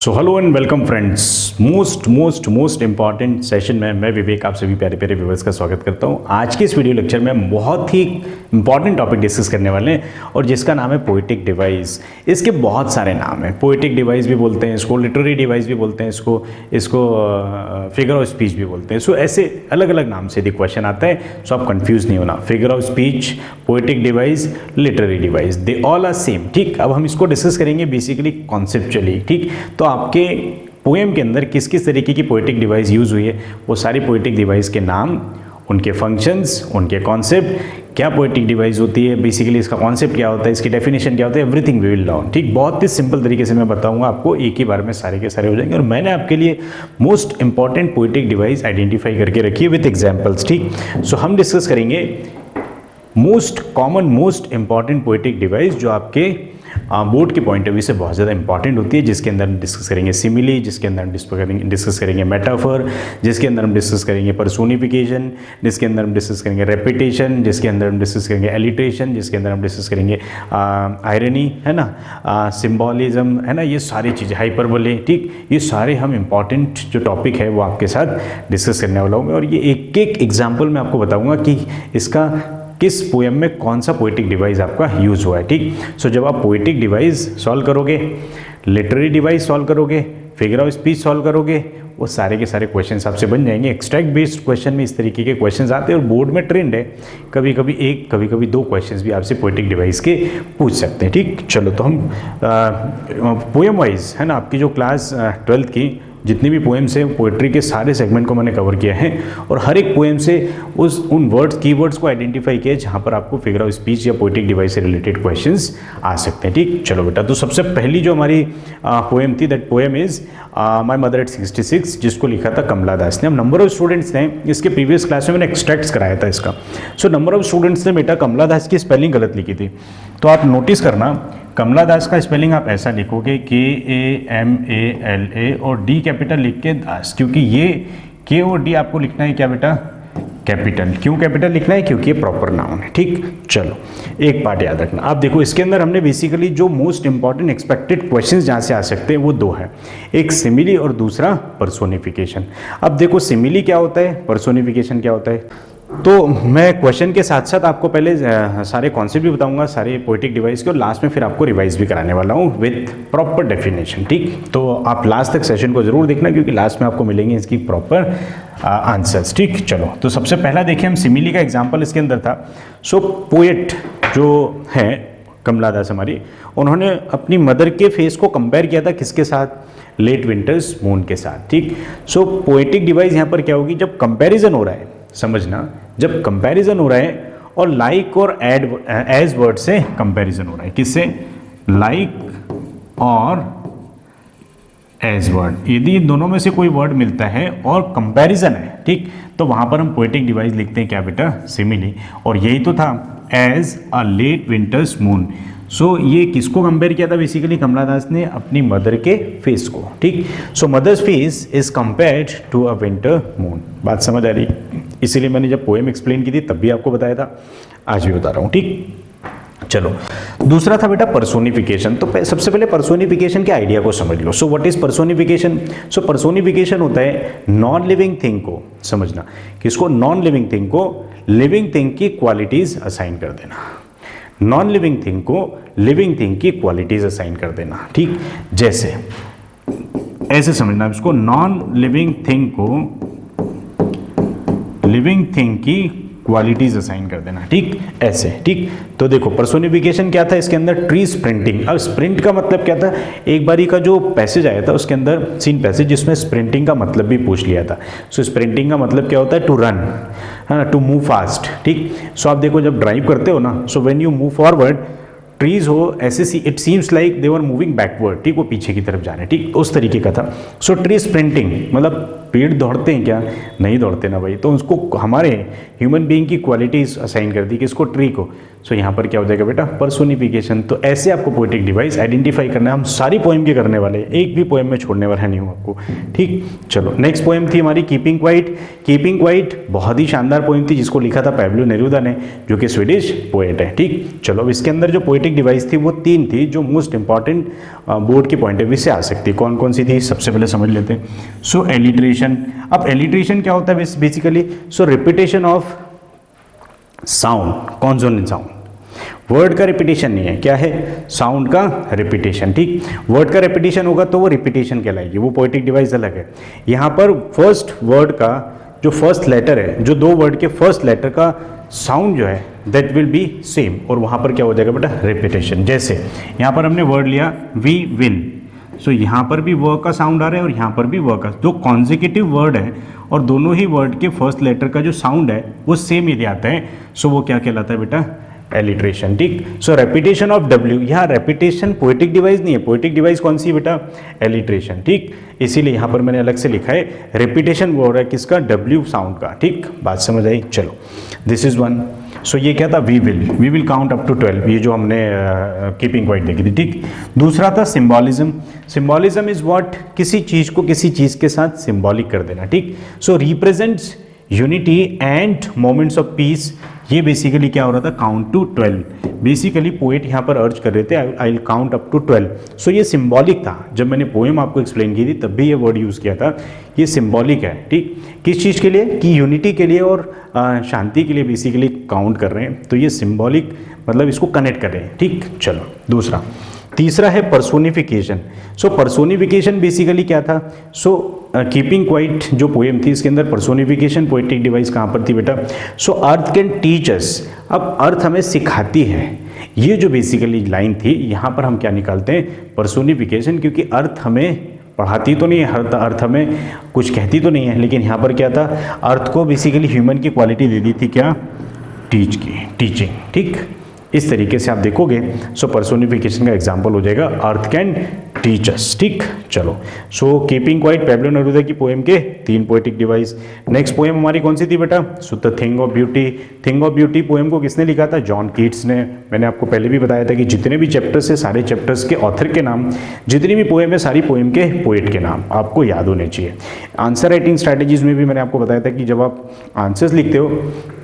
So hello and welcome friends, most important session में मैं विवेक आप सभी प्यारे प्यारे व्यूअर्स का स्वागत करता हूं। आज के इस वीडियो लेक्चर में बहुत ही इंपॉर्टेंट टॉपिक डिस्कस करने वाले हैं और जिसका नाम है पोएटिक डिवाइस। इसके बहुत सारे नाम हैं, पोएटिक डिवाइस भी बोलते हैं इसको, लिटरेरी डिवाइस भी बोलते हैं इसको फिगर ऑफ स्पीच भी बोलते हैं। सो ऐसे अलग अलग नाम से यदि क्वेश्चन आता है सो आप कंफ्यूज नहीं होना। Figure of speech, poetic device, literary device, they all are same. ठीक, अब हम इसको डिस्कस करेंगे बेसिकली कॉन्सेप्चुअली। ठीक, तो आपके पोएम के अंदर किस किस तरीके की पोएटिक डिवाइस यूज़ हुई है, वो सारी पोएटिक डिवाइस के नाम, उनके फंक्शंस, उनके कॉन्सेप्ट, क्या पोएटिक डिवाइस होती है, बेसिकली इसका कॉन्सेप्ट क्या होता है, इसकी डेफिनेशन क्या होता है, एवरीथिंग वी विल लर्न। ठीक, बहुत ही सिंपल तरीके से मैं बताऊंगा आपको, एक ही बार में सारे के सारे हो जाएंगे। और मैंने आपके लिए most important poetic device identify करके रखी है विथ एग्जाम्पल्स। ठीक, सो हम डिस्कस करेंगे most common, most important poetic device जो आपके बोर्ड के पॉइंट ऑफ व्यू से बहुत ज़्यादा इंपॉर्टेंट होती है, जिसके अंदर हम डिस्कस करेंगे सिमिली, जिसके अंदर हम डिस्कस करेंगे मेटाफर, जिसके अंदर हम डिस्कस करेंगे पर्सोनिफिकेशन, जिसके अंदर हम डिस्कस करेंगे रेपिटेशन, जिसके अंदर हम डिस्कस करेंगे एलिट्रेशन, जिसके अंदर हम डिस्कस करेंगे आयरनी, है ना, सिम्बॉलिज्म, है ना, ये सारी चीज़ें, हाइपरबोले। ठीक, ये सारे हम इंपॉर्टेंट जो टॉपिक है वो आपके साथ डिस्कस करने वाला हूँ और ये एक एक एग्जाम्पल मैं आपको बताऊँगा कि इसका किस पोएम में कौन सा पोएटिक डिवाइस आपका यूज़ हुआ है। ठीक, सो जब आप पोएटिक डिवाइस सॉल्व करोगे, लिटरेरी डिवाइस सॉल्व करोगे, फिगर ऑफ स्पीच सॉल्व करोगे, वो सारे के सारे क्वेश्चंस आपसे बन जाएंगे। एक्सट्रैक्ट बेस्ड क्वेश्चन में इस तरीके के क्वेश्चंस आते हैं और बोर्ड में ट्रेंड है, कभी कभी एक, कभी कभी दो क्वेश्चंस भी आपसे पोएटिक डिवाइस के पूछ सकते हैं। ठीक, चलो तो हम पोएम वाइज, है ना, आपकी जो क्लास 12th की जितनी भी पोएम्स हैं, पोएट्री के सारे सेगमेंट को मैंने कवर किया है और हर एक पोएम से उन वर्ड्स, कीवर्ड्स को आइडेंटिफाई किया है जहाँ पर आपको फिगर ऑफ स्पीच या पोएटिक डिवाइस से रिलेटेड क्वेश्चंस आ सकते हैं। ठीक, चलो बेटा, तो सबसे पहली जो हमारी पोएम थी, that poem is my mother eight 66, जिसको लिखा था कमला दास ने। अब नंबर ऑफ स्टूडेंट्स ने, इसके प्रीवियस क्लास में मैंने एक्सट्रैक्ट्स कराया था इसका, सो नंबर ऑफ स्टूडेंट्स ने बेटा कमला दास की स्पेलिंग गलत लिखी थी। तो आप नोटिस करना, कमला दास का स्पेलिंग आप ऐसा लिखोगे KAMALA और D कैपिटल लिख के दास, क्योंकि ये K और D आपको लिखना है क्या बेटा, कैपिटल। क्यों कैपिटल लिखना है, क्योंकि ये प्रॉपर नाउन है। ठीक, चलो एक पार्ट याद रखना। आप देखो इसके अंदर हमने बेसिकली जो मोस्ट इंपॉर्टेंट एक्सपेक्टेड क्वेश्चंस जहाँ से आ सकते हैं वो दो है, एक सिमिली और दूसरा पर्सोनिफिकेशन। अब देखो सिमिली क्या होता है, पर्सोनिफिकेशन क्या होता है, तो मैं क्वेश्चन के साथ साथ आपको पहले सारे कॉन्सेप्ट भी बताऊंगा सारे पोएटिक डिवाइस के और लास्ट में फिर आपको रिवाइज भी कराने वाला हूँ विथ प्रॉपर डेफिनेशन। ठीक, तो आप लास्ट तक सेशन को जरूर देखना क्योंकि लास्ट में आपको मिलेंगे इसकी प्रॉपर आंसर्स। ठीक, चलो तो सबसे पहला देखिए हम सिमिली का एग्जाम्पल इसके अंदर था। सो पोएट जो है कमला दास हमारी, उन्होंने अपनी मदर के फेस को कंपेयर किया था किसके साथ, लेट विंटर्स मून के साथ। ठीक, सो पोएटिक डिवाइस यहाँ पर क्या होगी, जब कंपेरिजन हो रहा है, समझना, जब कंपैरिजन हो रहा है और लाइक और एड एज वर्ड से कंपैरिजन हो रहा है, किससे, लाइक और एज वर्ड, यदि इन दोनों में से कोई वर्ड मिलता है और कंपैरिजन है, ठीक, तो वहां पर हम पोएटिक डिवाइस लिखते हैं क्या बेटा, सिमिली। और यही तो था, as a late winter's moon. So ये किसको कंपेयर किया था बेसिकली, कमला दास ने अपनी मदर के फेस को। ठीक, so mother's face is compared to a winter moon. बात समझ आ रही, इसीलिए मैंने जब पोएम एक्सप्लेन की थी तब भी आपको बताया था, आज भी बता रहा हूँ। ठीक, चलो दूसरा था बेटा पर्सोनिफिकेशन। तो सबसे पहले पर्सोनिफिकेशन के आइडिया को समझ लो। So what is personification, so personification होता है नॉन लिविंग थिंग को, समझना, किसको, नॉन लिविंग थिंग को लिविंग थिंग की क्वालिटीज असाइन कर देना, नॉन लिविंग थिंग को लिविंग थिंग की क्वालिटीज असाइन कर देना। ठीक, जैसे ऐसे समझना इसको, नॉन लिविंग थिंग को लिविंग थिंग की क्वालिटीज असाइन कर देना। ठीक, ऐसे। ठीक, तो देखो पर्सोनिफिकेशन क्या था इसके अंदर, ट्री स्प्रिंटिंग। अब स्प्रिंट का मतलब क्या था, एक बारी का जो पैसेज आया था उसके अंदर सीन पैसेज, जिसमें स्प्रिंटिंग का मतलब भी पूछ लिया था। सो स्प्रिंटिंग का मतलब क्या होता है, टू रन, है ना, टू मूव फास्ट। ठीक, सो आप देखो जब ड्राइव करते हो ना, so when you move forward, trees हो ऐसे, it seems like they were moving backward. ठीक, वो पीछे की तरफ जा रहे हैं। ठीक, उस तरीके का था। सो ट्री स्प्रिंटिंग मतलब पेड़ दौड़ते हैं क्या, नहीं दौड़ते ना भाई, तो उसको हमारे ह्यूमन बीइंग की क्वालिटीज असाइन कर दी, किसको, ट्री को। सो यहाँ पर क्या हो जाएगा बेटा, पर्सोनिफिकेशन। तो ऐसे आपको पोएटिक डिवाइस आइडेंटिफाई करना है। हम सारी पोएम की करने वाले हैं, एक भी पोएम में छोड़ने वाला नहीं हूँ आपको, ठीक। चलो नेक्स्ट पोएम थी हमारी कीपिंग क्वाइट। कीपिंग क्वाइट बहुत ही शानदार पोएम थी जिसको लिखा था पैब्लो नेरूदा ने, जो कि स्वीडिश पोएट है, ठीक। चलो इसके अंदर जो पोएटिक डिवाइस थी वो 3 थी जो मोस्ट इंपॉर्टेंट बोर्ड के पॉइंट ऑफ व्यू से आ सकती है। कौन कौन सी थी, सबसे पहले समझ लेते हैं। सो एलिट्रेशन। अब एलिट्रेशन क्या होता है basically, so repetition of sound, consonant sound. Word का रिपीटेशन नहीं है, क्या है, साउंड का रिपीटेशन, ठीक। वर्ड का रिपीटेशन होगा तो वो रिपीटेशन कहलाएगी, वो पोएटिक डिवाइस अलग है। यहाँ पर फर्स्ट वर्ड का जो फर्स्ट लेटर है, जो 2 वर्ड के फर्स्ट लेटर का साउंड जो है दैट विल बी सेम, और वहाँ पर क्या हो जाएगा बेटा, रिपीटेशन। जैसे यहाँ पर हमने वर्ड लिया वी विन, सो यहाँ पर भी वर्ड का साउंड आ रहा है और यहाँ पर भी वर्ड का, जो कॉन्जिक्यूटिव वर्ड है और दोनों ही वर्ड के फर्स्ट लेटर का जो साउंड है वो सेम यदि आता है, सो वो क्या कहलाता है बेटा, एलिट्रेशन, ठीक। सो रेपिटेशन ऑफ डब्ल्यू, यहाँ रेपिटेशन पोएटिक डिवाइस नहीं है, पोएटिक डिवाइस कौन सी बेटा, एलिट्रेशन, ठीक। इसीलिए यहाँ पर मैंने अलग से लिखा है रेपिटेशन वो हो रहा है किसका, डब्ल्यू साउंड का, ठीक। बात समझ आई, चलो दिस इज वन। सो ये क्या था, we will count up to 12, ये जो हमने कीपिंग क्वाइट देखी थी, ठीक। दूसरा था सिम्बॉलिज्म। सिम्बॉलिज्म इज व्हाट, किसी चीज़ को किसी चीज़ के साथ सिम्बॉलिक कर देना, ठीक। So represents unity and moments of peace. ये बेसिकली क्या हो रहा था, काउंट टू 12। बेसिकली पोएट यहाँ पर अर्ज कर रहे थे I will count up to 12। So ये सिंबॉलिक था, जब मैंने पोएम आपको एक्सप्लेन की थी तब भी ये वर्ड यूज़ किया था, ये सिंबॉलिक है, ठीक। किस चीज़ के लिए, कि यूनिटी के लिए और शांति के लिए बेसिकली काउंट कर रहे हैं, तो ये सिंबॉलिक मतलब इसको कनेक्ट कर रहे हैं, ठीक। चलो दूसरा, तीसरा है पर्सोनिफिकेशन। सो पर्सोनिफिकेशन बेसिकली क्या था, सो कीपिंग क्वाइट जो पोएम थी इसके अंदर पर्सोनिफिकेशन पोएटिक डिवाइस कहाँ पर थी बेटा, सो अर्थ कैन टीच अस। अब अर्थ हमें सिखाती है, ये जो बेसिकली लाइन थी यहाँ पर हम क्या निकालते हैं, पर्सोनिफिकेशन, क्योंकि अर्थ हमें पढ़ाती तो नहीं है, अर्थ हमें कुछ कहती तो नहीं है, लेकिन यहाँ पर क्या था, अर्थ को बेसिकली ह्यूमन की क्वालिटी दे दी थी, क्या, टीच की, टीचिंग, ठीक। इस तरीके से आप देखोगे, सो पर्सोनिफिकेशन का एग्जांपल हो जाएगा अर्थ कैन टीच अस, ठीक। चलो so keeping quiet Pablo Neruda की पोएम के 3 पोएटिक डिवाइस। नेक्स्ट पोएम हमारी कौन सी थी बेटा, so the thing of beauty. Thing of beauty poem को किसने लिखा था, जॉन कीट्स ने। मैंने आपको पहले भी बताया था कि जितने भी चैप्टर्स है सारे चैप्टर्स के ऑथर के नाम, जितनी भी पोएम है सारी पोएम के पोएट के नाम आपको याद होने चाहिए। आंसर राइटिंग स्ट्रैटेजीज में भी मैंने आपको बताया था कि जब आप आंसर्स लिखते हो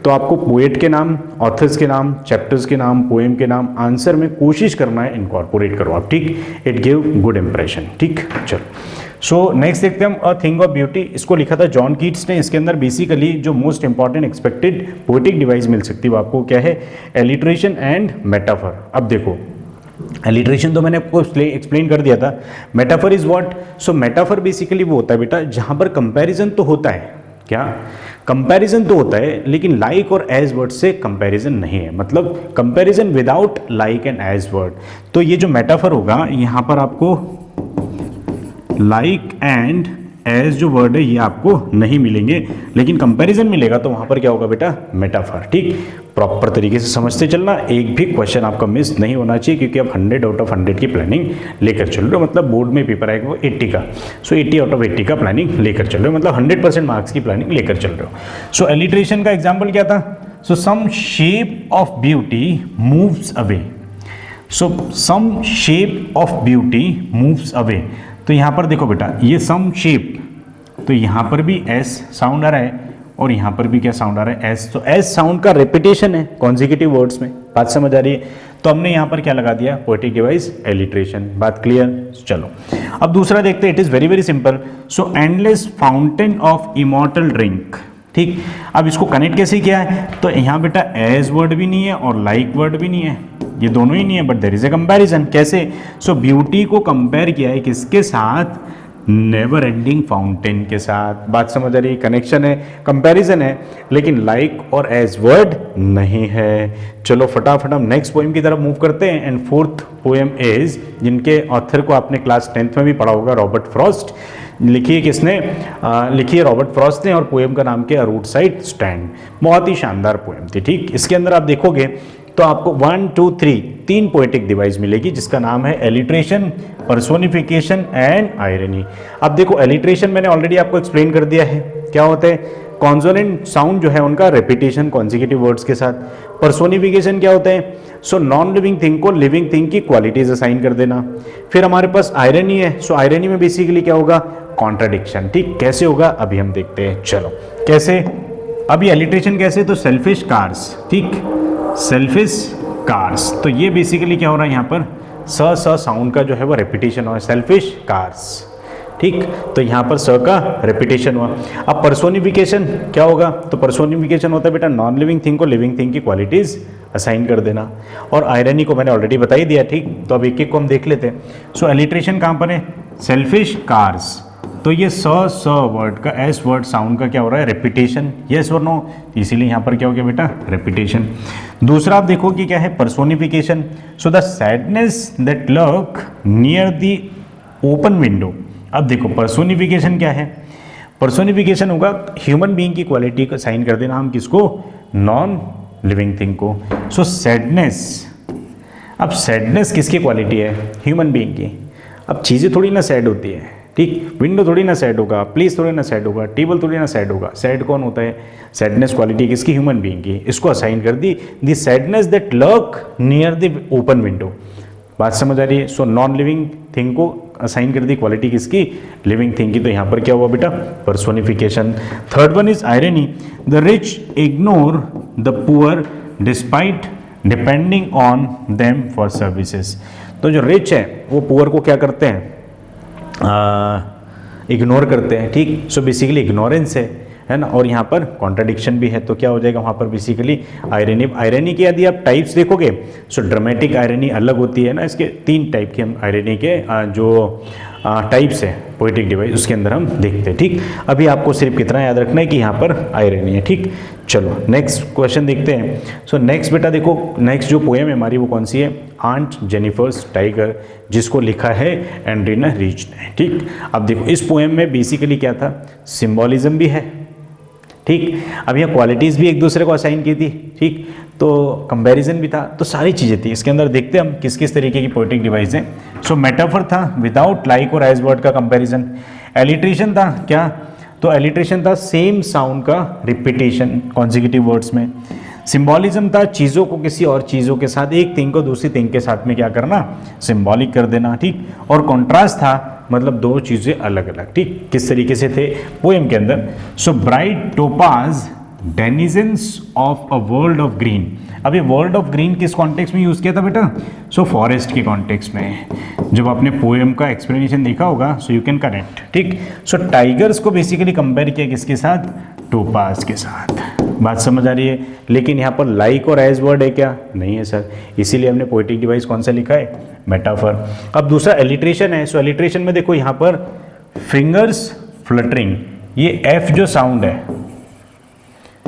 तो आपको पोएट के नाम, ऑथर्स के नाम, चैप्टर्स के नाम, पोएम के नाम आंसर में कोशिश करना है इनकॉर्पोरेट करो आप, ठीक। इट गिव गुड इंप्रेशन, ठीक। चलो सो नेक्स्ट देखते हैं हम अ थिंग ऑफ ब्यूटी। इसको लिखा था जॉन कीट्स ने। इसके अंदर बेसिकली जो most important expected poetic device मिल सकती है वो आपको क्या है, एलिट्रेशन एंड मेटाफर। अब देखो एलिट्रेशन तो मैंने आपको एक्सप्लेन कर दिया था, metaphor is what, so metaphor basically वो होता है बेटा जहां पर कंपैरिजन तो होता है, क्या, कंपैरिजन तो होता है लेकिन लाइक और एज वर्ड से कंपैरिजन नहीं है, मतलब comparison without like and as word. तो ये जो मेटाफर होगा यहाँ पर आपको लाइक एंड एज जो वर्ड है ये आपको नहीं मिलेंगे, लेकिन कंपैरिजन मिलेगा तो वहाँ पर क्या होगा बेटा, मेटाफर, ठीक। प्रॉपर तरीके से समझते चलना, एक भी क्वेश्चन आपका मिस नहीं होना चाहिए, क्योंकि आप 100 आउट ऑफ 100 की प्लानिंग लेकर चल रहे हो, मतलब बोर्ड में पेपर आएगा वो 80 का, सो 80 आउट ऑफ 80 का प्लानिंग लेकर चल रहे हो, मतलब 100% मार्क्स की प्लानिंग लेकर चल रहे हो। सो एलिट्रेशन का एग्जाम्पल क्या था, so some shape of beauty moves away, so some shape of beauty moves away. तो यहाँ पर देखो बेटा ये सम शेप, तो यहाँ पर भी एस साउंड आ रहा है और यहाँ पर भी क्या साउंड आ रहा है, एस। तो एस साउंड का रिपीटेशन है कॉन्जिक्यूटिव वर्ड्स में, बात समझ आ रही है। तो हमने यहाँ पर क्या लगा दिया, पोएटिक डिवाइस एलिट्रेशन, बात क्लियर। चलो अब दूसरा देखते हैं, it is very very simple. So endless fountain of immortal drink, ठीक। अब इसको कनेक्ट कैसे किया है, तो यहाँ बेटा एज वर्ड भी नहीं है और लाइक वर्ड भी नहीं है, ये दोनों ही नहीं है, but there is a comparison. कैसे, सो ब्यूटी को कंपेयर किया है किसके साथ, नेवर एंडिंग फाउंटेन के साथ, बात समझ आ रही है, कनेक्शन है, कंपैरिजन है, लेकिन लाइक और एज वर्ड नहीं है। चलो फटाफट हम नेक्स्ट पोएम की तरफ मूव करते हैं। एंड फोर्थ पोएम इज, जिनके ऑथर को आपने क्लास 10th में भी पढ़ा होगा, रॉबर्ट फ्रॉस्ट। लिखी है किसने, लिखी है रॉबर्ट फ्रॉस्ट ने, और पोएम का नाम क्या है, रूट साइड स्टैंड। बहुत ही शानदार पोएम थी, ठीक। इसके अंदर आप देखोगे तो आपको 1 2 3 3 पोएटिक डिवाइस मिलेगी, जिसका नाम है एलिट्रेशन, पर्सोनिफिकेशन एंड आयरनी। अब देखो एलिट्रेशन मैंने ऑलरेडी आपको एक्सप्लेन कर दिया है, क्या होता है, कॉन्सोनेंट साउंड जो है उनका रेपिटेशन कॉन्जिक्यूटिव वर्ड्स के साथ। पर्सोनिफिकेशन क्या होता है? सो नॉन लिविंग थिंग को लिविंग थिंग की क्वालिटीज असाइन कर देना। फिर हमारे पास आयरनी है, सो आयरनी में बेसिकली क्या होगा? कॉन्ट्राडिक्शन। ठीक, कैसे होगा अभी हम देखते हैं। चलो कैसे, अभी एलिट्रेशन कैसे? तो सेल्फिश कार्स, ठीक, सेल्फिश कार्स। तो ये बेसिकली क्या हो रहा है यहाँ पर? स साउंड का जो है वो रेपिटेशन हुआ है, सेल्फिश कार्स। ठीक, तो यहाँ पर स का रेपिटेशन हुआ। अब पर्सोनिफिकेशन क्या होगा? तो पर्सोनिफिकेशन होता है बेटा नॉन लिविंग थिंग को लिविंग थिंग की क्वालिटीज असाइन कर देना। और आयरनी को मैंने ऑलरेडी बता ही दिया। ठीक, तो अब एक एक को हम देख लेते हैं। सो एलिट्रेशन कहाँ पर है? Selfish cars. तो ये स वर्ड का एस वर्ड साउंड का क्या हो रहा है? रेपिटेशन। यस और नो, इसीलिए यहाँ पर क्या हो गया बेटा? रेपिटेशन। दूसरा आप देखो कि क्या है? Personification. So the sadness that lurk near the open window. अब देखो पर्सोनिफिकेशन क्या है? पर्सोनिफिकेशन होगा ह्यूमन बीइंग की क्वालिटी को साइन कर देना हम किसको? नॉन लिविंग थिंग को। सो सैडनेस, अब सैडनेस किसकी क्वालिटी है? ह्यूमन बीइंग की। अब चीज़ें थोड़ी ना सैड होती है, ठीक, विंडो थोड़ी ना सैड होगा, प्लेस थोड़ी ना सैड होगा, टेबल थोड़ी ना सैड होगा। सैड कौन होता है? सैडनेस क्वालिटी किसकी? ह्यूमन बीइंग की। इसको असाइन कर दी the sadness that lurk near the open window. बात समझ आ रही है? सो नॉन लिविंग थिंग को असाइन कर दी क्वालिटी किसकी? लिविंग थिंग की। तो यहाँ पर क्या हुआ बेटा? Personification. Third one is irony. The rich ignore the poor despite depending on them for services. तो जो रिच है वो पुअर को क्या करते हैं? इग्नोर करते हैं। ठीक, सो बेसिकली इग्नोरेंस है ना। और यहाँ पर कॉन्ट्राडिक्शन भी है, तो क्या हो जाएगा वहाँ पर? Basically irony. आयरनी के यदि आप टाइप्स देखोगे, सो ड्रामेटिक आयरनी अलग होती है ना। इसके 3 टाइप के हम आयरनी के जो टाइप्स है पोएटिक डिवाइस, उसके अंदर हम देखते हैं। ठीक, अभी आपको सिर्फ कितना याद रखना है कि यहाँ पर आयरनी है। ठीक, चलो नेक्स्ट क्वेश्चन देखते हैं। सो नेक्स्ट बेटा देखो, नेक्स्ट जो पोएम है हमारी वो कौन सी है? आंट जेनिफर्स टाइगर, जिसको लिखा है एंड्रीना रीच ने। ठीक, अब देखो इस पोएम में बेसिकली क्या था? सिम्बॉलिज्म भी है। ठीक, अब यह क्वालिटीज़ भी एक दूसरे को असाइन की थी। ठीक, तो कंपैरिजन भी था, तो सारी चीज़ें थी इसके अंदर। देखते हैं हम किस किस तरीके की पोएटिक डिवाइस है। सो मेटाफर था विदाउट लाइक और एज वर्ड का कंपैरिजन। एलिट्रेशन था क्या? तो एलिट्रेशन था सेम साउंड का रिपीटेशन कॉन्जिक्यूटिव वर्ड्स में। सिंबॉलिज्म था चीज़ों को किसी और चीज़ों के साथ, एक थिंग को दूसरी थिंग के साथ में क्या करना? सिंबॉलिक कर देना। ठीक, और कॉन्ट्रास्ट था मतलब दो चीज़ें अलग अलग। ठीक, किस तरीके से थे पोएम के अंदर? So bright topaz denizens of a world of green. अब ये वर्ल्ड ऑफ ग्रीन किस कॉन्टेक्स्ट में यूज़ किया था बेटा? सो फॉरेस्ट के कॉन्टेक्स्ट में। जब आपने पोएम का एक्सप्लेनेशन देखा होगा, सो यू कैन कनेक्ट। ठीक, सो टाइगर्स को बेसिकली कंपेयर किया किसके साथ? टोपाज के साथ। बात समझ आ रही है? लेकिन यहाँ पर लाइक और एज वर्ड है क्या? नहीं है सर, इसीलिए हमने पोएटिक डिवाइस कौन सा लिखा है? मेटाफर। अब दूसरा एलिट्रेशन है। सो एलिट्रेशन में देखो यहाँ पर फिंगर्स फ्लटरिंग, ये एफ जो साउंड है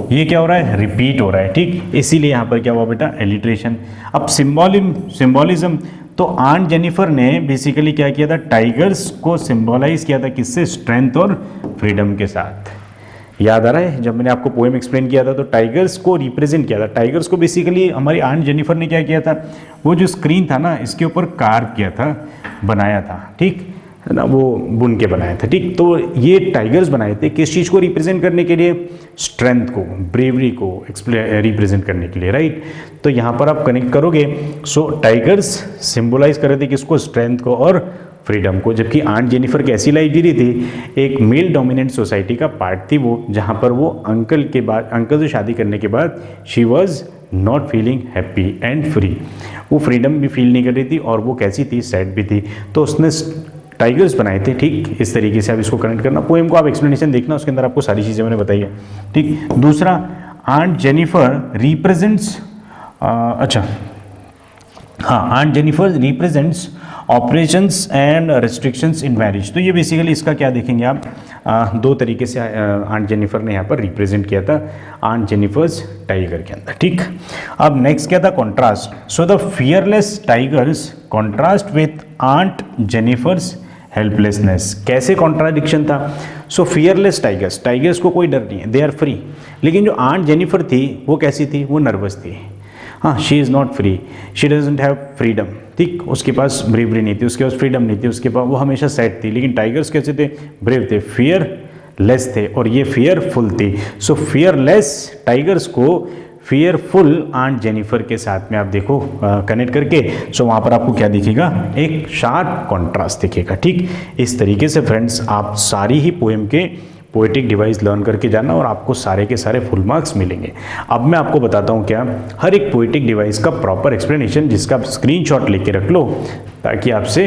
ये क्या हो रहा है? रिपीट हो रहा है। ठीक, इसीलिए यहाँ पर क्या हुआ बेटा? एलिट्रेशन। अब सिंबॉलिज्म, तो आंट जेनिफर ने बेसिकली क्या किया था? टाइगर्स को सिंबलाइज किया था किससे? स्ट्रेंथ और फ्रीडम के साथ। याद आ रहा है जब मैंने आपको पोएम एक्सप्लेन किया था तो टाइगर्स को रिप्रेजेंट किया था। टाइगर्स को बेसिकली हमारी आंट जेनिफर ने क्या किया था? वो जो स्क्रीन था ना इसके ऊपर कार्व किया था, बनाया था। ठीक है ना, वो बुन के बनाया था। ठीक, तो ये टाइगर्स बनाए थे किस चीज़ को रिप्रेजेंट करने के लिए? स्ट्रेंथ को, ब्रेवरी को रिप्रेजेंट करने के लिए। राइट, तो यहाँ पर आप कनेक्ट करोगे। सो टाइगर्स सिंबलाइज कर रहे थे किसको? स्ट्रेंथ को और फ्रीडम को। जबकि आंट जेनिफर कैसी लाइफ जी रही थी? एक मेल डोमिनेंट सोसाइटी का पार्ट थी वो, जहाँ पर वो अंकल से शादी करने के बाद she was not feeling happy and free. वो फ्रीडम भी फील नहीं कर रही थी और वो कैसी थी? सैड भी थी। तो उसने टाइगर्स बनाए थे। ठीक, इस तरीके से आप इसको कनेक्ट करना। पोएम को आप एक्सप्लेनेशन देखना, उसके अंदर आपको सारी चीज़ें मैंने बताई है। ठीक, दूसरा आंट जेनिफर रिप्रेजेंट्स, अच्छा हाँ, aunt Jennifer represents operations and restrictions in marriage. तो ये बेसिकली इसका क्या देखेंगे आप? 2 तरीके से आंट जेनिफर ने यहाँ पर रिप्रेजेंट किया था आंट जेनिफर्स टाइगर के अंदर। ठीक, अब नेक्स्ट क्या था? Contrast. So the fearless tigers contrast with aunt Jennifer's helplessness. कैसे कॉन्ट्राडिक्शन था? सो फियरलेस टाइगर्स को कोई डर नहीं है, दे आर फ्री। लेकिन जो आंट जेनिफर थी वो कैसी थी? वो नर्वस थी। हाँ, she is not free, she doesn't have freedom. ठीक, उसके पास ब्रेवरी नहीं थी, उसके पास फ्रीडम नहीं थी, उसके पास वो हमेशा सैड थी। लेकिन टाइगर्स कैसे थे? ब्रेव थे, फियर लेस थे और ये फियरफुल थी। सो फियरलेस टाइगर्स को फियरफुल आंट जेनिफर के साथ में आप देखो कनेक्ट करके, सो वहाँ पर आपको क्या दिखेगा, एक शार्प कॉन्ट्रास्ट दिखेगा। ठीक, इस तरीके से फ्रेंड्स आप सारी ही पोएम के पोएटिक डिवाइस लर्न करके जाना और आपको सारे के सारे फुल मार्क्स मिलेंगे। अब मैं आपको बताता हूँ क्या, हर एक पोएटिक डिवाइस का प्रॉपर एक्सप्लेनेशन जिसका आप स्क्रीनशॉट लेके रख लो ताकि आपसे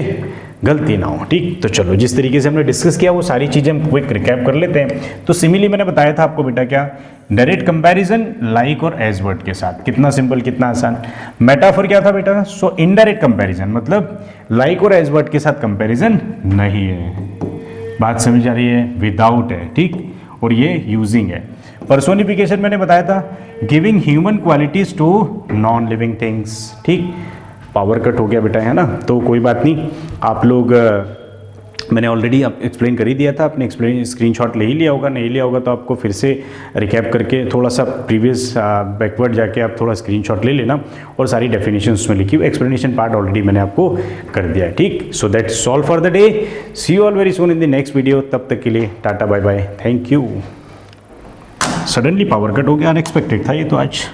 गलती ना हो। ठीक, तो चलो जिस तरीके से हमने डिस्कस किया वो सारी चीज़ें हम क्विक रिकैप कर लेते हैं। तो सिमिली मैंने बताया था आपको बेटा क्या, डायरेक्ट कंपैरिजन लाइक और एज वर्ड के साथ, कितना सिंपल कितना आसान। मेटाफर क्या था बेटा, सो इनडायरेक्ट कंपैरिजन मतलब लाइक और एज वर्ड के साथ कंपैरिजन नहीं है, बात समझ आ रही है, विदाउट है। ठीक, और ये यूजिंग है। पर्सोनिफिकेशन मैंने बताया था, giving human qualities to non living things. ठीक, पावर कट हो गया बेटा, है ना, तो कोई बात नहीं, आप लोग मैंने ऑलरेडी एक्सप्लेन कर ही दिया था, आपने एक्सप्लेन स्क्रीनशॉट ले ही लिया होगा, नहीं लिया होगा तो आपको फिर से रिकैप करके थोड़ा सा प्रीवियस बैकवर्ड जाके आप थोड़ा स्क्रीनशॉट ले लेना और सारी डेफिनेशन उसमें लिखी हुई, एक्सप्लेनेशन पार्ट ऑलरेडी मैंने आपको कर दिया है। ठीक, so that's all for the day, see you all very soon in the next video, तब तक के लिए tata bye bye, thank you. Suddenly power cut हो गया, अनएक्सपेक्टेड था ये तो आज।